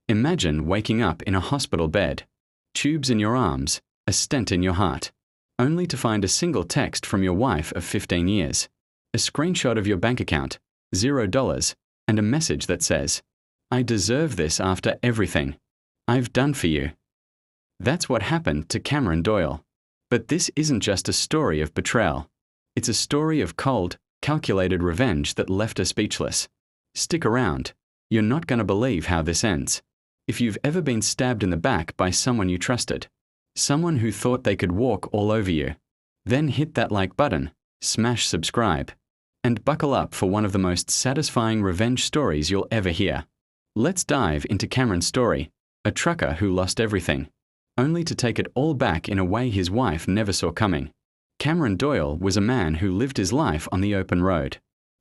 Imagine waking up in a hospital bed, tubes in your arms, a stent in your heart, only to find a single text from your wife of 15 years, a screenshot of your bank account, $0, and a message that says, "I deserve this after everything I've done for you." That's what happened to Cameron Doyle. But this isn't just a story of betrayal. It's a story of cold, calculated revenge that left her speechless. Stick around. You're not going to believe how this ends. If you've ever been stabbed in the back by someone you trusted, someone who thought they could walk all over you, then hit that like button, smash subscribe, and buckle up for one of the most satisfying revenge stories you'll ever hear. Let's dive into Cameron's story, a trucker who lost everything, only to take it all back in a way his wife never saw coming. Cameron Doyle was a man who lived his life on the open road.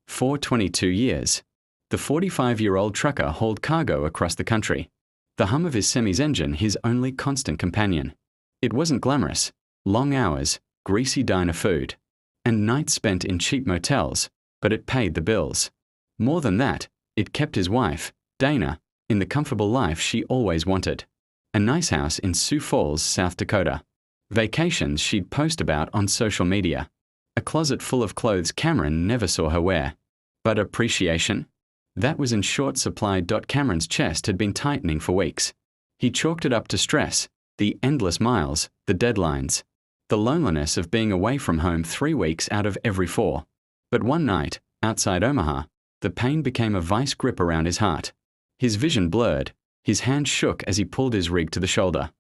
For 22 years, the 45-year-old trucker hauled cargo across the country, the hum of his semi's engine his only constant companion. It wasn't glamorous. Long hours, greasy diner food, and nights spent in cheap motels, but it paid the bills. More than that, it kept his wife, Dana, in the comfortable life she always wanted. A nice house in Sioux Falls, South Dakota. Vacations she'd post about on social media. A closet full of clothes Cameron never saw her wear. But appreciation? That was in short supply. Cameron's chest had been tightening for weeks. He chalked it up to stress, the endless miles, the deadlines, the loneliness of being away from home 3 weeks out of every 4. But one night, outside Omaha, the pain became a vice grip around his heart. His vision blurred, his hand shook as he pulled his rig to the shoulder.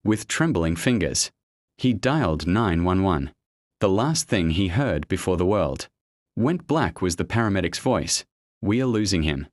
With trembling fingers, he dialed 911. The last thing he heard before the world went black was the paramedic's voice. "We are losing him."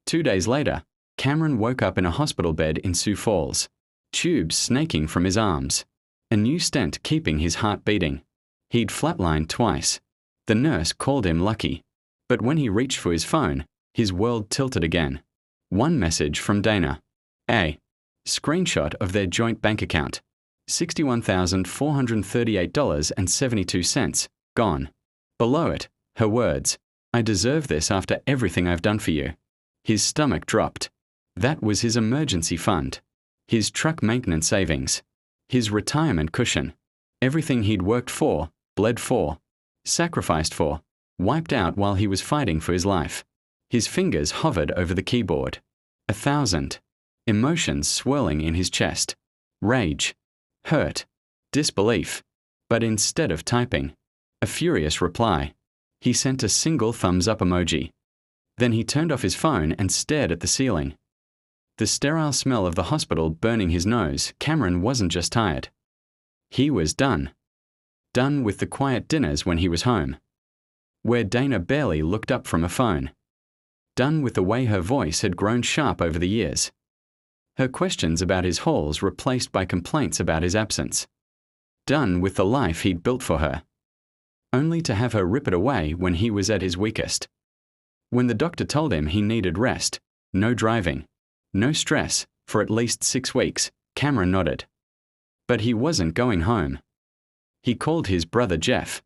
2 days later, Cameron woke up in a hospital bed in Sioux Falls, tubes snaking from his arms, a new stent keeping his heart beating. He'd flatlined twice. The nurse called him lucky. But when he reached for his phone, his world tilted again. One message from Dana. A screenshot of their joint bank account. $61,438.72, gone. Below it, her words, "I deserve this after everything I've done for you." His stomach dropped. That was his emergency fund, his truck maintenance savings, his retirement cushion, everything he'd worked for, bled for, sacrificed for, wiped out while he was fighting for his life. His fingers hovered over the keyboard. 1,000. Emotions swirling in his chest. Rage, hurt, disbelief. But instead of typing a furious reply, he sent a single thumbs-up emoji. Then he turned off his phone and stared at the ceiling. The sterile smell of the hospital burning his nose, Cameron wasn't just tired. He was done. Done with the quiet dinners when he was home, where Dana barely looked up from a phone. Done with the way her voice had grown sharp over the years. Her questions about his hauls replaced by complaints about his absence. Done with the life he'd built for her, only to have her rip it away when he was at his weakest. When the doctor told him he needed rest, no driving, no stress, for at least 6 weeks, Cameron nodded. But he wasn't going home. He called his brother Jeff,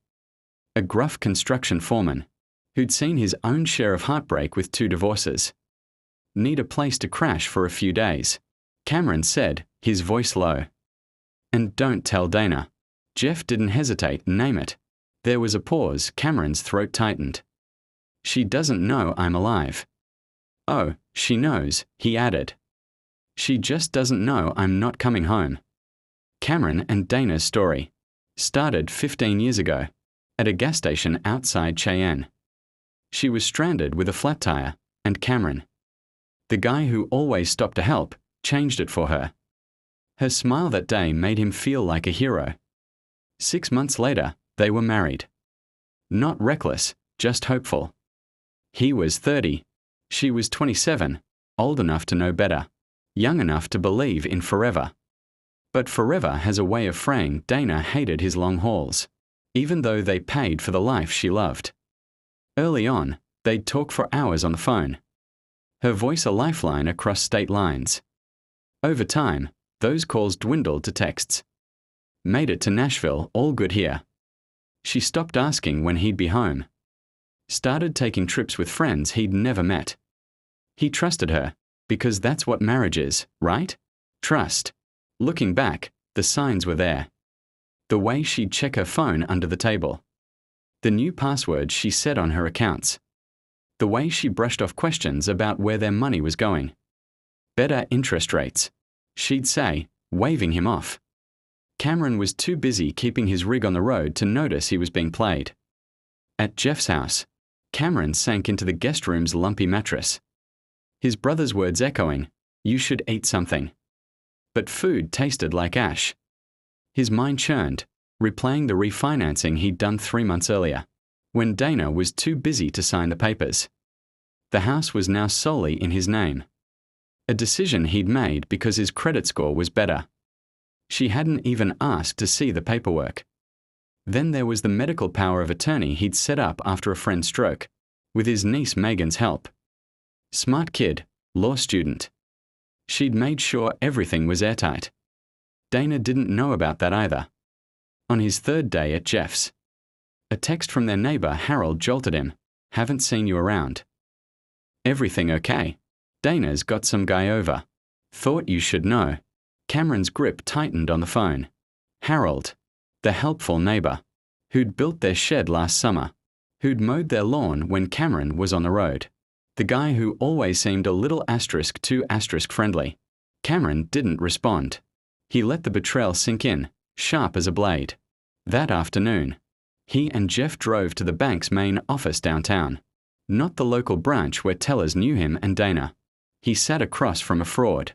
a gruff construction foreman, who'd seen his own share of heartbreak with 2 divorces. "Need a place to crash for a few days," Cameron said, his voice low. "And don't tell Dana." Jeff didn't hesitate, name it. There was a pause, Cameron's throat tightened. "She doesn't know I'm alive." "Oh, she knows," he added. "She just doesn't know I'm not coming home." Cameron and Dana's story started 15 years ago, at a gas station outside Cheyenne. She was stranded with a flat tire, and Cameron, the guy who always stopped to help, changed it for her. Her smile that day made him feel like a hero. 6 months later, they were married. Not reckless, just hopeful. He was 30. She was 27, old enough to know better, young enough to believe in forever. But forever has a way of fraying. Dana hated his long hauls, even though they paid for the life she loved. Early on, they'd talk for hours on the phone, her voice a lifeline across state lines. Over time, those calls dwindled to texts. "Made it to Nashville, all good here." She stopped asking when he'd be home. Started taking trips with friends he'd never met. He trusted her, Because that's what marriage is, right? Trust. Looking back, the signs were there. The way she'd check her phone under the table. The new passwords she set on her accounts. The way she brushed off questions about where their money was going. Better interest rates, she'd say, waving him off. Cameron was too busy keeping his rig on the road to notice he was being played. At Jeff's house, Cameron sank into the guest room's lumpy mattress. His brother's words echoing, "You should eat something." But food tasted like ash. His mind churned, replaying the refinancing he'd done 3 months earlier, when Dana was too busy to sign the papers. The house was now solely in his name. A decision he'd made because his credit score was better. She hadn't even asked to see the paperwork. Then there was the medical power of attorney he'd set up after a friend's stroke, with his niece Megan's help. Smart kid, law student. She'd made sure everything was airtight. Dana didn't know about that either. On his 3rd day at Jeff's, a text from their neighbor Harold jolted him. "Haven't seen you around." "Everything okay? Dana's got some guy over. Thought you should know." Cameron's grip tightened on the phone. Harold, the helpful neighbor, who'd built their shed last summer, who'd mowed their lawn when Cameron was on the road. The guy who always seemed a little too friendly. Cameron didn't respond. He let the betrayal sink in, sharp as a blade. That afternoon, he and Jeff drove to the bank's main office downtown. Not the local branch where tellers knew him and Dana. He sat across from a fraud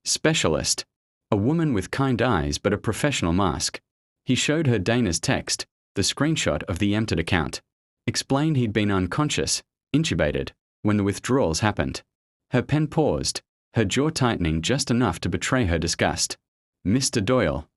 specialist, a woman with kind eyes but a professional mask. He showed her Dana's text, the screenshot of the emptied account, explained he'd been unconscious, intubated, when the withdrawals happened. Her pen paused, her jaw tightening just enough to betray her disgust. "Mr. Doyle,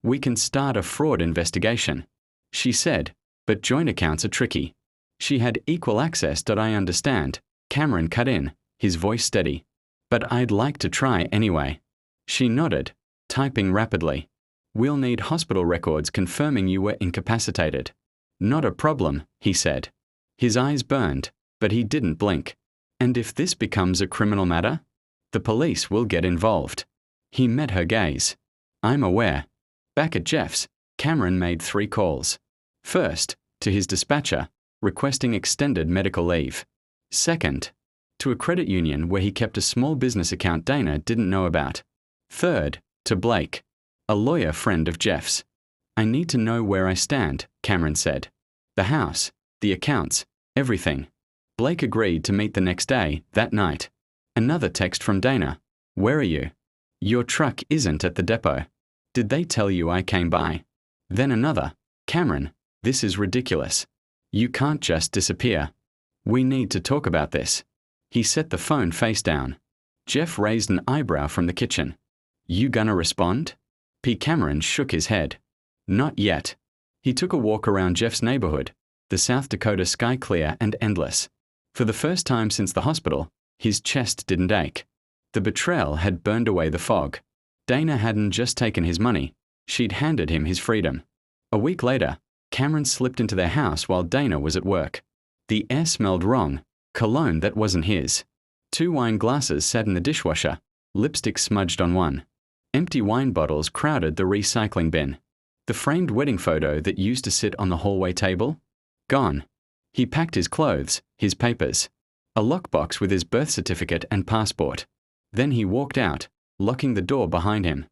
we can start a fraud investigation," she said, "but joint accounts are tricky." She had equal access, did I understand? Cameron cut in, his voice steady. "But I'd like to try anyway." She nodded, typing rapidly. "We'll need hospital records confirming you were incapacitated." "Not a problem," he said. His eyes burned, but he didn't blink. "And if this becomes a criminal matter? The police will get involved." He met her gaze. "I'm aware." Back at Jeff's, Cameron made 3 calls. First, to his dispatcher, requesting extended medical leave. Second, to a credit union where he kept a small business account Dana didn't know about. Third, to Blake, a lawyer friend of Jeff's. "I need to know where I stand," Cameron said. "The house, the accounts, everything." Blake agreed to meet the next day, that night. Another text from Dana. "Where are you? Your truck isn't at the depot. Did they tell you I came by?" Then another. "Cameron, this is ridiculous. You can't just disappear. We need to talk about this." He set the phone face down. Jeff raised an eyebrow from the kitchen. "You gonna respond?" P. Cameron shook his head. "Not yet." He took a walk around Jeff's neighborhood, the South Dakota sky clear and endless. For the first time since the hospital, his chest didn't ache. The betrayal had burned away the fog. Dana hadn't just taken his money, she'd handed him his freedom. A week later, Cameron slipped into their house while Dana was at work. The air smelled wrong, cologne that wasn't his. 2 wine glasses sat in the dishwasher, lipstick smudged on one. Empty wine bottles crowded the recycling bin. The framed wedding photo that used to sit on the hallway table? Gone. He packed his clothes, his papers, a lockbox with his birth certificate and passport. Then he walked out, locking the door behind him.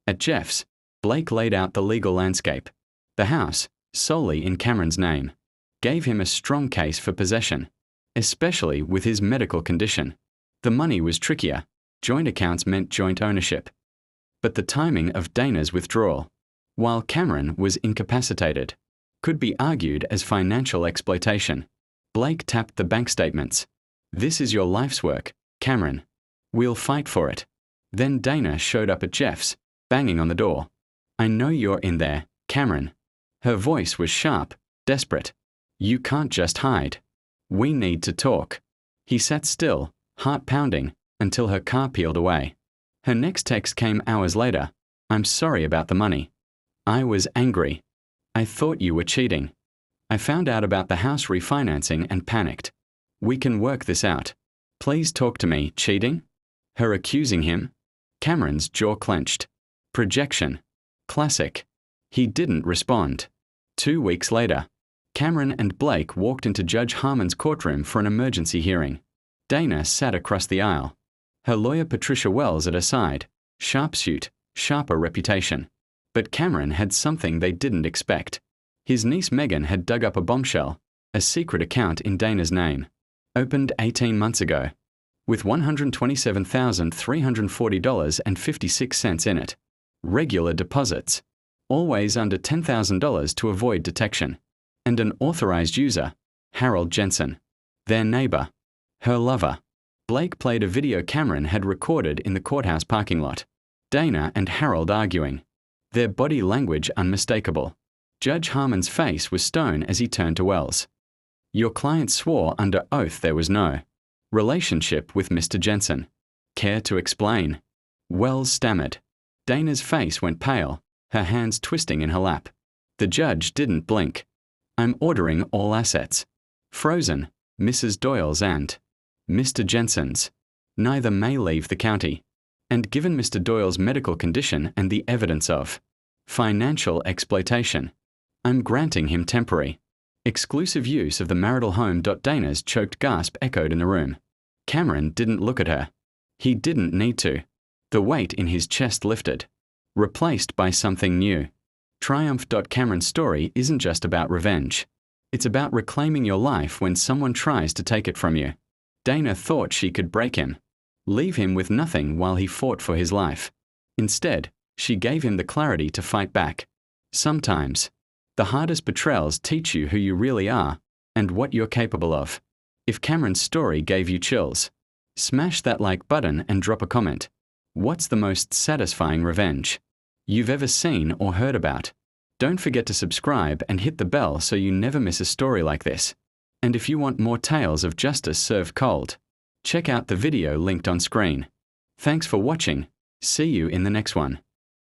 At Jeff's, Blake laid out the legal landscape. The house, solely in Cameron's name, gave him a strong case for possession, especially with his medical condition. The money was trickier. Joint accounts meant joint ownership. But the timing of Dana's withdrawal, while Cameron was incapacitated, could be argued as financial exploitation. Blake tapped the bank statements. "This is your life's work, Cameron. We'll fight for it." Then Dana showed up at Jeff's, banging on the door. "I know you're in there, Cameron." Her voice was sharp, desperate. "You can't just hide. We need to talk." He sat still, heart pounding, until her car peeled away. Her next text came hours later. "I'm sorry about the money. I was angry. I thought you were cheating. I found out about the house refinancing and panicked. We can work this out. Please talk to me." Cheating? Her accusing him? Cameron's jaw clenched. Projection. Classic. He didn't respond. 2 weeks later, Cameron and Blake walked into Judge Harmon's courtroom for an emergency hearing. Dana sat across the aisle. Her lawyer Patricia Wells at her side. Sharp suit, sharper reputation. But Cameron had something they didn't expect. His niece Megan had dug up a bombshell, a secret account in Dana's name, opened 18 months ago, with $127,340.56 in it. Regular deposits, always under $10,000 to avoid detection, and an authorized user, Harold Jensen, their neighbor, her lover. Blake played a video Cameron had recorded in the courthouse parking lot. Dana and Harold arguing. Their body language unmistakable. Judge Harmon's face was stone as he turned to Wells. Your client swore under oath there was no relationship with Mr. Jensen. Care to explain? Wells stammered. Dana's face went pale, her hands twisting in her lap. The judge didn't blink. I'm ordering all assets. Frozen, Mrs. Doyle's and Mr. Jensen's. Neither may leave the county. And given Mr. Doyle's medical condition and the evidence of financial exploitation, I'm granting him temporary, exclusive use of the marital home. Dana's choked gasp echoed in the room. Cameron didn't look at her. He didn't need to. The weight in his chest lifted, replaced by something new. Triumph. Cameron's story isn't just about revenge. It's about reclaiming your life when someone tries to take it from you. Dana thought she could break him, leave him with nothing while he fought for his life. Instead, she gave him the clarity to fight back. Sometimes, the hardest betrayals teach you who you really are and what you're capable of. If Cameron's story gave you chills, smash that like button and drop a comment. What's the most satisfying revenge you've ever seen or heard about? Don't forget to subscribe and hit the bell so you never miss a story like this. And if you want more tales of justice served cold, check out the video linked on screen. Thanks for watching. See you in the next one.